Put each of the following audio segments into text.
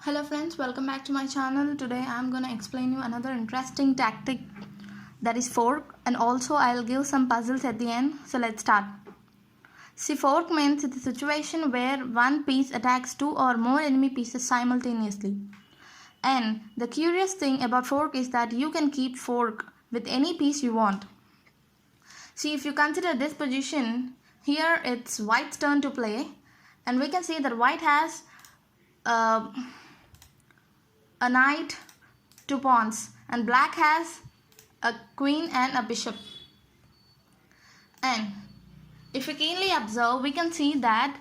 Hello friends, welcome back to my channel. Today I'm gonna explain you another interesting tactic, that is fork, and also I'll give some puzzles at the end. So let's start. See, fork means it's a situation where one piece attacks two or more enemy pieces simultaneously. And the curious thing about fork is that you can keep fork with any piece you want. See, if you consider this position, here it's white's turn to play, and we can see that white has a knight, two pawns, and black has a queen and a bishop. And if we keenly observe, we can see that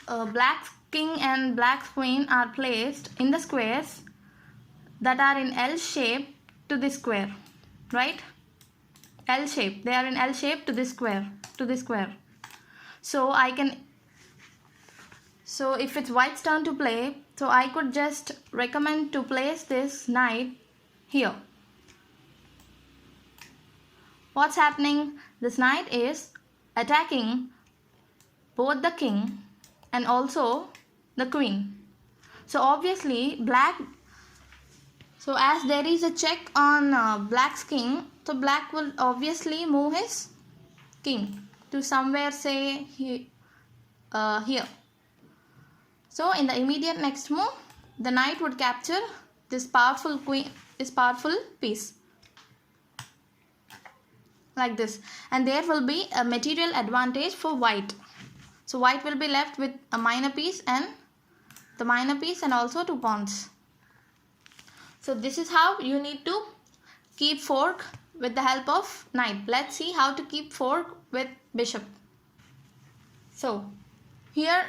black king and black queen are placed in the squares that are in L shape to this square, right? L shape. They are in L shape to this square, So if it's white's turn to play, so I could just recommend to place this knight here. What's happening? This knight is attacking both the king and also the queen. So obviously as there is a check on black's king, so black will obviously move his king to somewhere, say here. So in the immediate next move, the knight would capture this powerful piece like this, and there will be a material advantage for white. So white will be left with a minor piece and also two pawns. So this is how you need to keep fork with the help of knight. Let's see how to keep fork with bishop. So here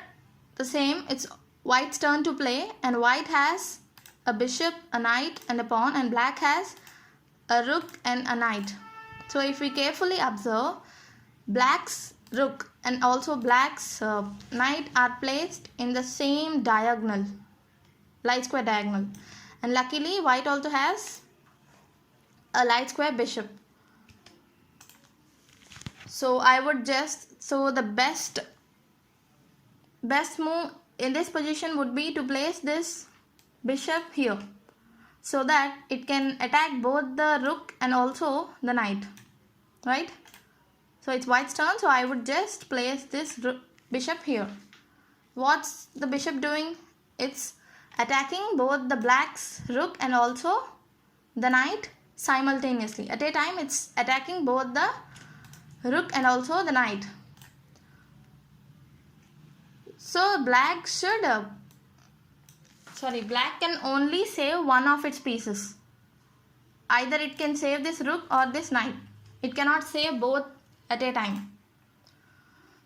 the same, it's white's turn to play, and white has a bishop, a knight and a pawn, and black has a rook and a knight. So if we carefully observe, black's rook and also black's knight are placed in the same diagonal, light square diagonal, and luckily white also has a light square bishop. So the best move in this position would be to place this bishop here, so that it can attack both the rook and also the knight, right? So it's white's turn, so I would just place this bishop here. What's the bishop doing? It's attacking both the black's rook and also the knight simultaneously. At a time, it's attacking both the rook and also the knight. So black can only save one of its pieces. Either it can save this rook or this knight. It cannot save both at a time.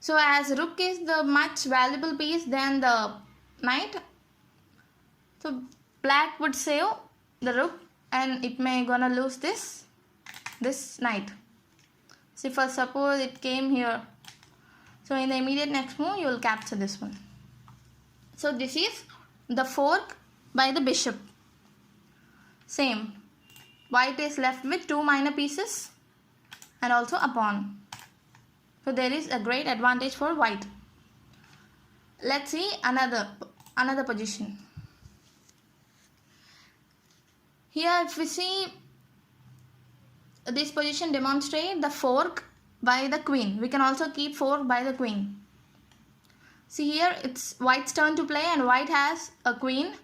So as rook is the much valuable piece than the knight, so black would save the rook and it may gonna lose this knight. So for suppose it came here, so in the immediate next move you will capture this one. So this is the fork by the bishop. Same, white is left with two minor pieces and also a pawn. So there is a great advantage for white. Let's see another position. Here if we see this position demonstrate the fork by the queen. We can also keep fork by the queen. See here it's white's turn to play, and white has a queen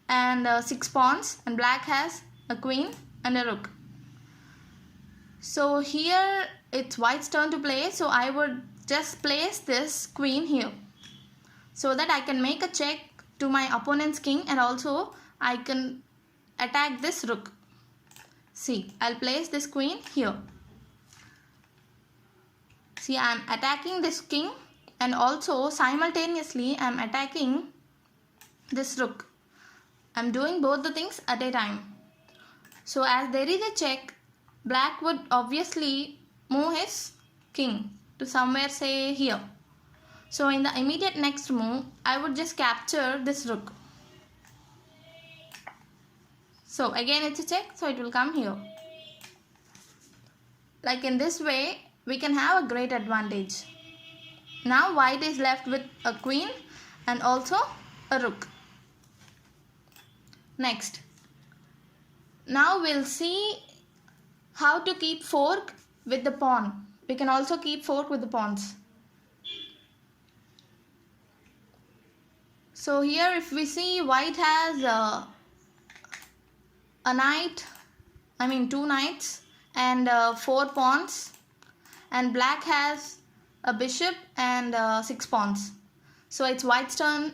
and 6 pawns, and black has a queen and a rook. So here it's white's turn to play, so I would just place this queen here, so that I can make a check to my opponent's king, and also I can attack this rook. See, I'll place this queen here. See, I am attacking this king and also simultaneously I am attacking this rook. I am doing both the things at a time. So as there is a check, black would obviously move his king to somewhere, say here. So in the immediate next move, I would just capture this rook. So again it's a check, so it will come here. Like in this way, we can have a great advantage. Now white is left with a queen and also a rook. Next, now we'll see how to keep fork with the pawn. We can also keep fork with the pawns. So here if we see, white has a knight, two knights and 4 pawns, and black has a bishop and 6 pawns. So it's white's turn.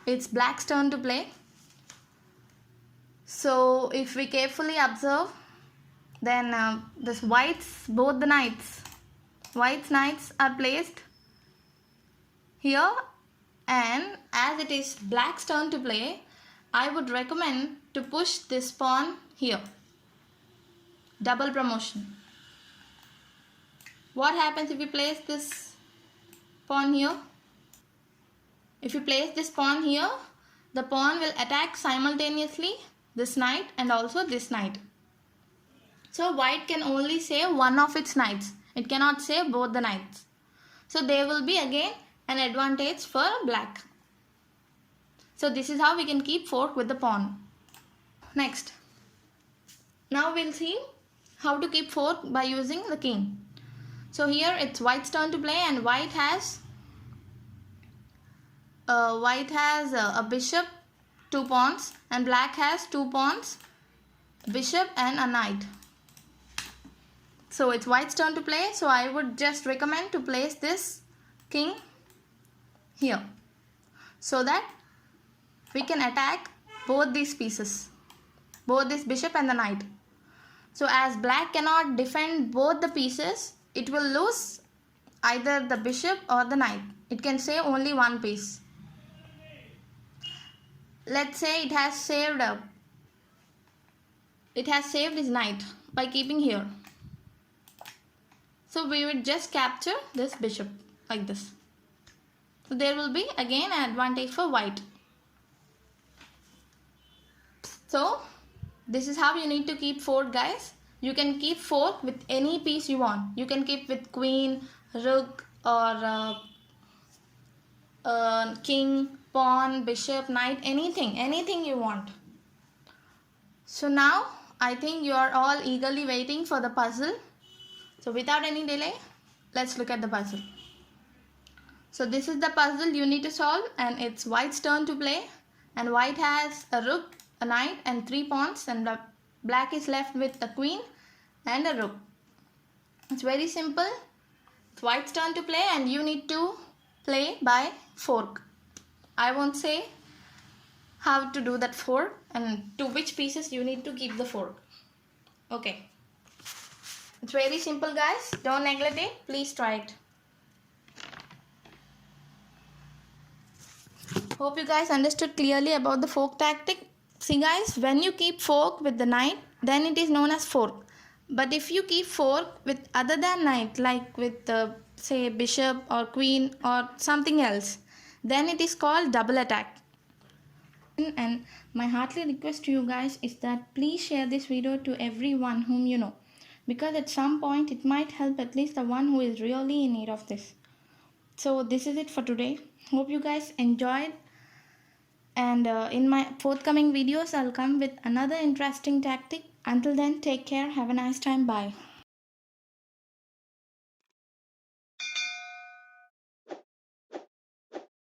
It's black's turn to play. So if we carefully observe, then white's knights are placed here, and as it is black's turn to play, I would recommend to push this pawn here. Double promotion. What happens if we place this pawn here? If you place this pawn here, the pawn will attack simultaneously this knight and also this knight. So white can only save one of its knights. It cannot save both the knights. So there will be again an advantage for black. So this is how we can keep fork with the pawn. Next, now we'll see how to keep fork by using the king. So here it's white's turn to play, and white has a bishop, 2 pawns, and black has 2 pawns, bishop and a knight. So it's white's turn to play, so I would just recommend to place this king here so that we can attack both these pieces, both this bishop and the knight. So as black cannot defend both the pieces, it will lose either the bishop or the knight. It can save only one piece. Let's say it has saved his knight by keeping here. So we will just capture this bishop like this. So there will be again an advantage for white. So this is how you need to keep fork, guys. You can keep fork with any piece you want. You can keep with queen, rook, or king, pawn, bishop, knight, anything you want. So now I think you are all eagerly waiting for the puzzle. So without any delay, let's look at the puzzle. So this is the puzzle you need to solve, and it's white's turn to play, and white has a rook, a knight and 3 pawns, and black is left with a queen and a rook. It's very simple. It's white's turn to play, and you need to play by fork. I won't say how to do that fork and to which pieces you need to keep the fork. Okay. It's very simple, guys. Don't neglect it. Please try it. Hope you guys understood clearly about the fork tactic. See guys, when you keep fork with the knight, then it is known as fork. But if you keep fork with other than knight, like with say bishop or queen or something else, then it is called double attack. And my heartly request to you guys is that please share this video to everyone whom you know, because at some point it might help at least the one who is really in need of this. So this is it for today. Hope you guys enjoyed, and in my forthcoming videos I'll come with another interesting tactic. Until then, take care, have a nice time, bye.